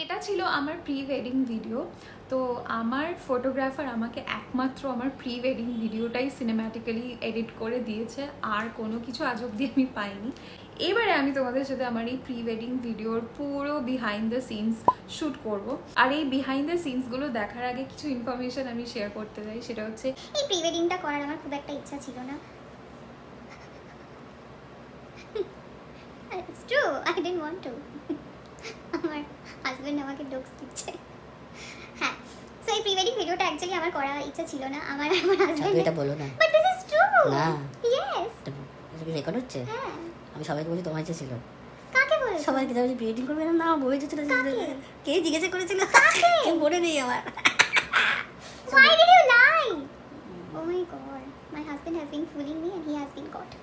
এটা ছিল আমার প্রি ওয়েডিং ভিডিও। তো আমার ফটোগ্রাফার আমাকে একমাত্র আমার প্রি ওয়েডিং ভিডিওটাই সিনেম্যাটিক্যালি এডিট করে দিয়েছে, আর কোনো কিছু আজ অবধি আমি পাইনি। এবারে আমি তোমাদের সাথে আমার এই প্রি ওয়েডিং ভিডিওর পুরো বিহাইন্ড দ্য সিনস শ্যুট করব। আর এই বিহাইন্ড দ্য সিনসগুলো দেখার আগে কিছু ইনফরমেশন আমি শেয়ার করতে চাই। সেটা হচ্ছে এই প্রি ওয়েডিংটা করার আমার খুব একটা ইচ্ছা ছিল না। It's true, I didn't want to. আমার হাজবেন্ড আমাকে ডোকস দিচ্ছে। হ্যাঁ, সো এই প্রি ওয়েডিং ভিডিওটা অ্যাকচুয়ালি আমার করার ইচ্ছা ছিল না। আমার হাজবেন্ড এটা বলো না, বাট দিস ইজ ট্রু। না ইয়েস, এটা কি রেকর্ড হচ্ছে? হ্যাঁ, আমি সবাইকে বলছি তোমার ইচ্ছা ছিল। কাকে বলেছো? সবাইকে যাবে প্রি ওয়েডিং করবে না, বলে দিতে কে জিজ্ঞেস করেছিল? কাকে? কেউ বলে নেই আমার। Why did you lie? Oh my god, my husband has been fooling me and he has been caught.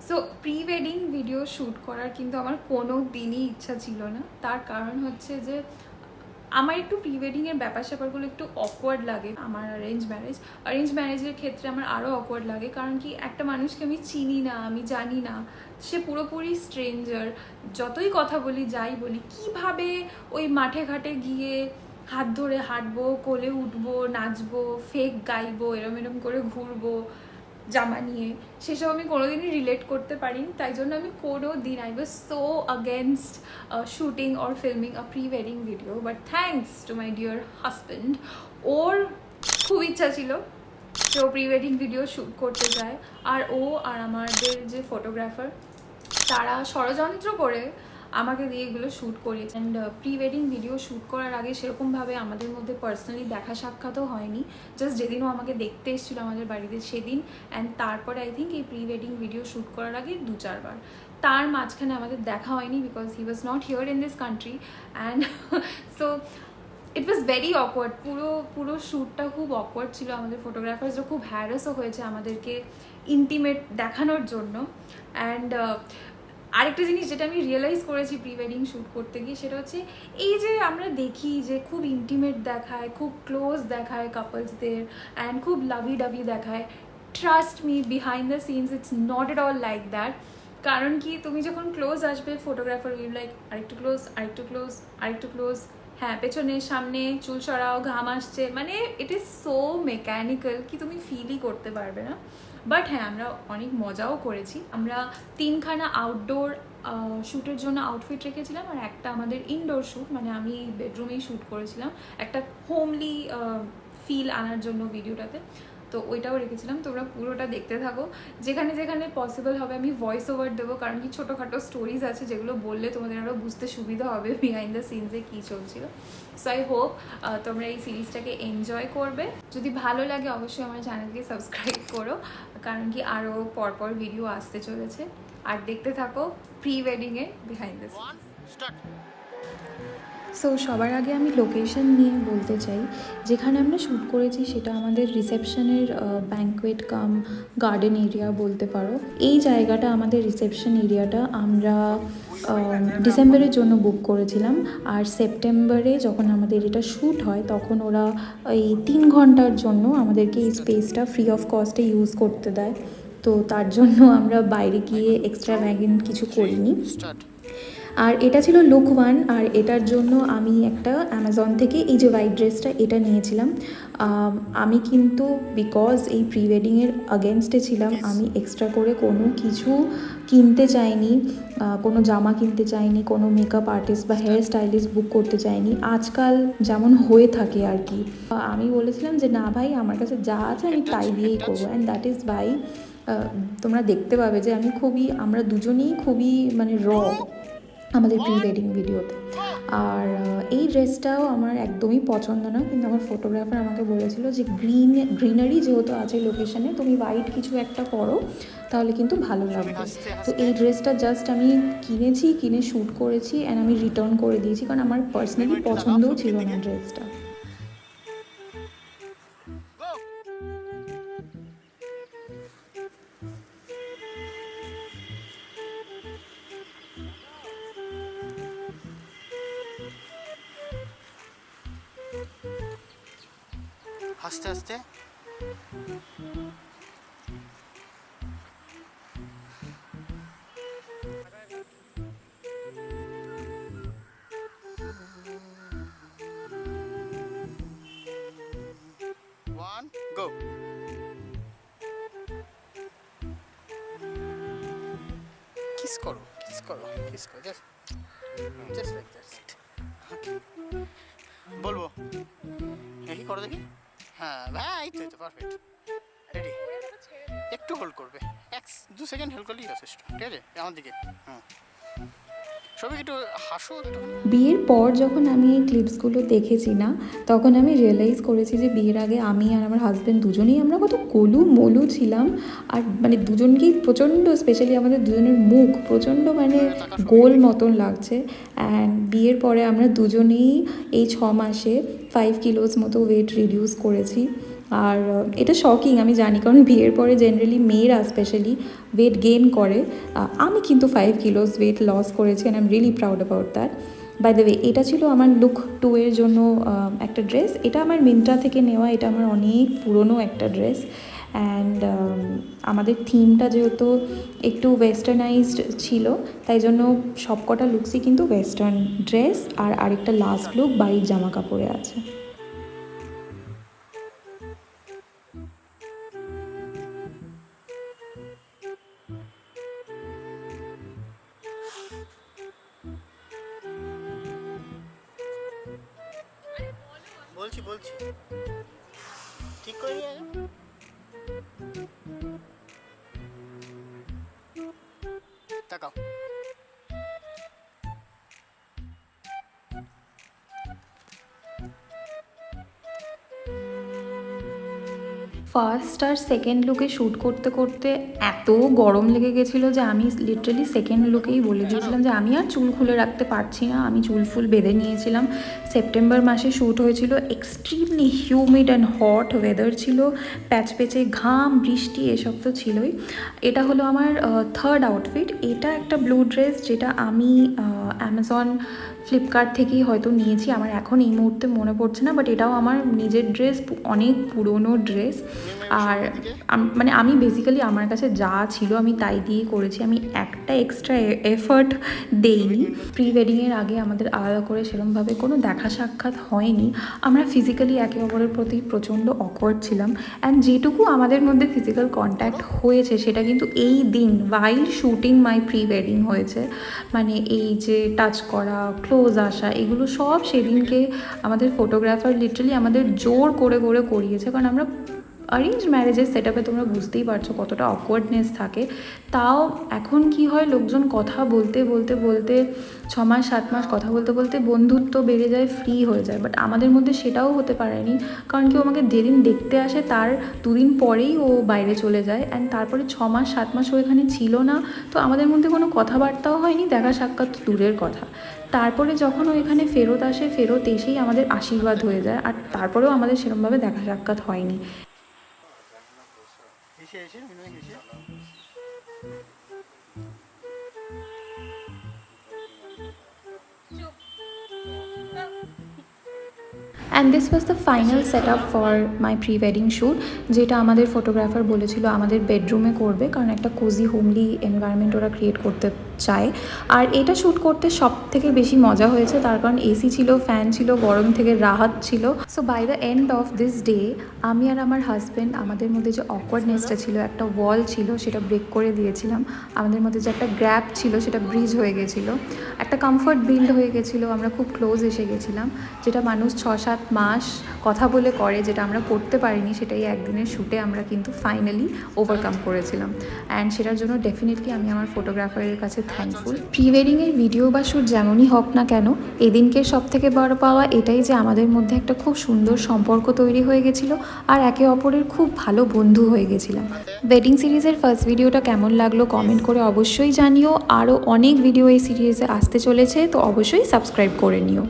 So pre wedding video shoot করার কিন্তু আমার কোনো দিনই ইচ্ছা ছিল না। তার কারণ হচ্ছে যে আমার একটু প্রি ওয়েডিংয়ের ব্যাপার স্যাপারগুলো একটু অকওয়ার্ড লাগে। আমার অ্যারেঞ্জ ম্যারেজের ক্ষেত্রে আমার আরও অকওয়ার্ড লাগে, কারণ কি একটা মানুষকে আমি চিনি না, আমি জানি না, সে পুরোপুরি স্ট্রেঞ্জার। যতই কথা বলি, যাই বলি, কিভাবে ওই মাঠে ঘাটে গিয়ে হাত ধরে হাঁটবো, কোলে উঠবো, নাচবো, ফেক গাইবো, এরম করে ঘুরবো জামা নিয়ে, সেসব আমি কোনোদিনই রিলেট করতে পারিনি। তাই জন্য আমি কোনো দিন I was so against shooting or filming a pre wedding video. But thanks to my dear husband, ওর খুব ইচ্ছা ছিল যে ও প্রি ওয়েডিং ভিডিও শ্যুট করতে যায়। আর ও আর আমাদের যে ফটোগ্রাফার, তারা ষড়যন্ত্র করে আমাকে দিয়ে এগুলো শ্যুট করিয়েছে। And pre wedding video shoot করার আগে সেরকমভাবে আমাদের মধ্যে পার্সোনালি দেখা সাক্ষাৎও হয়নি। জাস্ট যেদিনও আমাকে দেখতে এসেছিলো আমাদের বাড়িতে সেদিন, অ্যান্ড তারপরে আই থিঙ্ক এই প্রি ওয়েডিং ভিডিও শ্যুট করার আগে 2-4 বার। তার মাঝখানে আমাদের দেখা হয়নি because he was not here in this country. And so it was very awkward. পুরো শ্যুটটা খুব অকওয়ার্ড ছিল। আমাদের ফটোগ্রাফার্সরা খুব হ্যারাসও হয়েছে আমাদেরকে ইন্টিমেট দেখানোর জন্য। অ্যান্ড আরেকটা জিনিস যেটা আমি রিয়েলাইজ করেছি প্রি ওয়েডিং শ্যুট করতে গিয়ে, সেটা হচ্ছে এই যে আমরা দেখি যে খুব ইন্টিমেট দেখায়, খুব ক্লোজ দেখায় কাপলসদের, অ্যান্ড খুব লাভি ডাভি দেখায়। Trust me, behind the scenes it's not at all like that. কারণ কি, তুমি যখন ক্লোজ আসবে, ফটোগ্রাফার উইল লাইক আরেকটু ক্লোজ, আরেকটু ক্লোজ, আরেকটু ক্লোজ, হ্যাঁ পেছনে সামনে চুল সরাও, ঘাম আসছে, মানে ইট ইজ সো মেকানিক্যাল কি তুমি ফিলই করতে পারবে না। বাট হ্যাঁ, আমরা অনেক মজাও করেছি। আমরা 3খানা আউটডোর শ্যুটের জন্য আউটফিট রেখেছিলাম, আর একটা আমাদের ইনডোর শ্যুট, মানে আমি বেডরুমেই শ্যুট করেছিলাম একটা হোমলি ফিল আনার জন্য ভিডিওটাতে। তো ওইটাও রেখেছিলাম। তোমরা পুরোটা দেখতে থাকো। যেখানে যেখানে পসিবল হবে আমি ভয়েস ওভার দেবো, কারণ কি ছোটোখাটো স্টোরিজ আছে যেগুলো বললে তোমাদের আরও বুঝতে সুবিধা হবে বিহাইন্ড দ্য সিনসে কী চলছিল। সো আই হোপ তোমরা এই সিরিজটাকে এনজয় করবে। যদি ভালো লাগে অবশ্যই আমার চ্যানেলকে সাবস্ক্রাইব করো, কারণ কি আরও পরপর ভিডিও আসতে চলেছে। আর দেখতে থাকো প্রি ওয়েডিংয়ের বিহাইন্ড দ্য সিনস। সো সবার আগে আমি লোকেশন নিয়ে বলতে চাই। যেখানে আমরা শ্যুট করেছি সেটা আমাদের রিসেপশনের ব্যাঙ্কোয়েট কাম গার্ডেন এরিয়া বলতে পারো। এই জায়গাটা, আমাদের রিসেপশন এরিয়াটা আমরা ডিসেম্বরের জন্য বুক করেছিলাম। আর সেপ্টেম্বরে যখন আমাদের এটা শ্যুট হয় তখন ওরা এই 3 ঘন্টার জন্য আমাদেরকে এই স্পেসটা ফ্রি অফ কস্টে ইউজ করতে দেয়। তো তার জন্য আমরা বাইরে গিয়ে এক্সট্রা ভ্যাগেন্ট কিছু করিনি। আর এটা ছিল লুক ওয়ান। আর এটার জন্য আমি একটা অ্যামাজন থেকে এই যে হোয়াইট ড্রেসটা এটা নিয়েছিলাম। আমি কিন্তু বিকজ এই প্রি ওয়েডিংয়ের আগেনস্টে ছিলাম, আমি এক্সট্রা করে কোনো কিছু কিনতে চাইনি, কোনো জামা কিনতে চাইনি, কোনো মেকআপ আর্টিস্ট বা হেয়ার স্টাইলিস্ট বুক করতে চাইনি, আজকাল যেমন হয়ে থাকে আর কি। আমি বলেছিলাম যে না ভাই, আমার কাছে যা আছে আমি তাই দিয়েই করবো। অ্যান্ড দ্যাট ইজ ওয়াই তোমরা দেখতে পাবে যে আমরা দুজনেই খুবই মানে আমাদের প্রি ওয়েডিং ভিডিওতে। আর এই ড্রেসটাও আমার একদমই পছন্দ না, কিন্তু আমার ফটোগ্রাফার আমাকে বলেছিল যে গ্রিনারি যেহেতু আছে লোকেশনে, তুমি হোয়াইট কিছু একটা করো তাহলে কিন্তু ভালো লাগবে। তো এই ড্রেসটা জাস্ট আমি কিনে শ্যুট করেছি অ্যান্ড আমি রিটার্ন করে দিয়েছি, কারণ আমার পার্সোনালি পছন্দও ছিল না ড্রেসটা। আস্তে আস্তে ওয়ান গো। কিস করো জাস্ট লাইক দ্যাট। বলবো এই করো দেখি। হ্যাঁ ভাই, এই তো পারফেক্ট, রেডি। একটু হোল্ড করবে, 2 সেকেন্ড হোল্ড করলেই যথেষ্ট। ঠিক আছে, আমার দিকে। হুম, সবাই একটু হাসো একটু। বিয়ের পর যখন আমি এই ক্লিপসগুলো দেখেছি না, তখন আমি রিয়েলাইজ করেছি যে বিয়ের আগে আমি আর আমার হাজব্যান্ড দুজনেই আমরা কত মলু ছিলাম। আর মানে দুজনকেই প্রচণ্ড, স্পেশালি আমাদের দুজনের মুখ প্রচণ্ড মানে গোল মতন লাগছে। অ্যান্ড বিয়ের পরে আমরা দুজনেই এই 6 মাসে 5 কিলোস মতো ওয়েট রিডিউস করেছি। আর এটা শকিং আমি জানি, কারণ বিয়ের পরে জেনারেলি মেয়েরা স্পেশালি ওয়েট গেইন করে। আমি কিন্তু 5 কিলোস ওয়েট লস করেছি and I am really proud about that. By the way, এটা ছিল আমার লুক 2 এর জন্য একটা ড্রেস। এটা আমার মিন্ত্রা থেকে নেওয়া, এটা আমার অনেক পুরনো একটা ড্রেস। অ্যান্ড আমাদের থিমটা যেহেতু একটু ওয়েস্টার্নাইজড ছিল, তাই জন্য সবকটা লুকসই কিন্তু ওয়েস্টার্ন ড্রেস, আর আরেকটা লাস্ট লুক বাড়ির জামা কাপড়ে আছে। বলছি ঠিক করে নিয়ে আয়। তাকাও। ফার্স্ট আর সেকেন্ড লুকে শ্যুট করতে করতে এত গরম লেগে গেছিলো যে আমি লিটারালি সেকেন্ড লুকেই বলে দিয়েছিলাম যে আমি আর চুল খুলে রাখতে পারছি না। আমি চুল ফুল বেঁধে নিয়েছিলাম। সেপ্টেম্বর মাসে শ্যুট হয়েছিল, extremely humid and hot weather ছিল, প্যাচে ঘাম বৃষ্টি এসব তো ছিলই। এটা হলো আমার থার্ড আউটফিট। এটা একটা ব্লু ড্রেস, যেটা আমি অ্যামাজন ফ্লিপকার্ট থেকেই হয়তো নিয়েছি, আমার এখন এই মুহূর্তে মনে পড়ছে না, বাট এটাও আমার নিজের ড্রেস, অনেক পুরনো ড্রেস। আর মানে আমি বেসিক্যালি আমার কাছে যা ছিল আমি তাই দিয়েই করেছি, আমি একটা এক্সট্রা এফার্ট দেইনি। প্রি ওয়েডিংয়ের আগে আমাদের আলাদা করে সেরকমভাবে কোনো দেখা সাক্ষাৎ হয়নি। আমরা ফিজিক্যালি একে অপরের প্রতি প্রচণ্ড অকওয়ার্ড ছিলাম। অ্যান্ড যেটুকু আমাদের মধ্যে ফিজিক্যাল কন্ট্যাক্ট হয়েছে সেটা কিন্তু এই দিন ওয়াইল শুটিং মাই প্রি ওয়েডিং হয়েছে। মানে এই যে টাচ করা, ক্লোজ আসা, এগুলো সব সেদিনকে আমাদের ফটোগ্রাফার লিটারালি আমাদের জোর করে করিয়েছে, কারণ আমরা অ্যারেঞ্জ ম্যারেজের সেট আপে তোমরা বুঝতেই পারছো কতটা অকওয়ার্ডনেস থাকে। তাও এখন কি হয়, লোকজন কথা বলতে 6 মাস 7 মাস কথা বলতে বন্ধুত্ব বেড়ে যায়, ফ্রি হয়ে যায়। বাট আমাদের মধ্যে সেটাও হতে পারেনি, কারণ কেউ আমাকে যেদিন দেখতে আসে তার 2 দিন পরেই ও বাইরে চলে যায়। অ্যান্ড তারপরে 6 মাস 7 মাস ও এখানে ছিল না, তো আমাদের মধ্যে কোনো কথাবার্তাও হয়নি, দেখা সাক্ষাৎ দূরের কথা। তারপরে যখন ও এখানে ফেরত আসে, ফেরত এসেই আমাদের আশীর্বাদ হয়ে যায়, আর তারপরেও আমাদের সেরকমভাবে দেখা সাক্ষাৎ হয়নি। And this was the final set up for my pre wedding shoot, যেটা আমাদের ফটোগ্রাফার বলেছিল আমাদের বেডরুমে করবে, কারণ একটা কোজি হোমলি এনভায়রনমেন্ট ওরা ক্রিয়েট করতে চায়। আর এটা শ্যুট করতে সব থেকে বেশি মজা হয়েছে, তার কারণ এসি ছিল, ফ্যান ছিল, গরম থেকে রাহাত ছিল। So by the end of this day আমি আর আমার হাজব্যান্ড আমাদের মধ্যে যে অকওয়ার্ডনেসটা ছিল, একটা ওয়াল ছিল সেটা ব্রেক করে দিয়েছিলাম। আমাদের মধ্যে যে একটা গ্যাপ ছিল সেটা ব্রিজ হয়ে গেছিলো, একটা কমফর্ট বিল্ড হয়ে গেছিলো, আমরা খুব ক্লোজ এসে গেছিলাম, যেটা মানুষ 6-7 মাস কথা বলে করে, যেটা আমরা করতে পারিনি, সেটাই একদিনের শ্যুটে আমরা কিন্তু ফাইনালি ওভারকাম করেছিলাম। অ্যান্ড সেটার জন্য ডেফিনেটলি আমি আমার ফটোগ্রাফারের কাছে থ্যাঙ্কফুল। প্রি ওয়েডিংয়ের ভিডিও বা শ্যুট যেমনই হোক না কেন, এদিনকে সব থেকে বড় পাওয়া এটাই যে আমাদের মধ্যে একটা খুব সুন্দর সম্পর্ক তৈরি হয়ে গেছিলো আর একে অপরের খুব ভালো বন্ধু হয়ে গেছিলাম। ওয়েডিং সিরিজের ফার্স্ট ভিডিওটা কেমন লাগলো কমেন্ট করে অবশ্যই জানিও। আরও অনেক ভিডিও এই সিরিজে আসতে চলেছে, তো অবশ্যই সাবস্ক্রাইব করে নিও।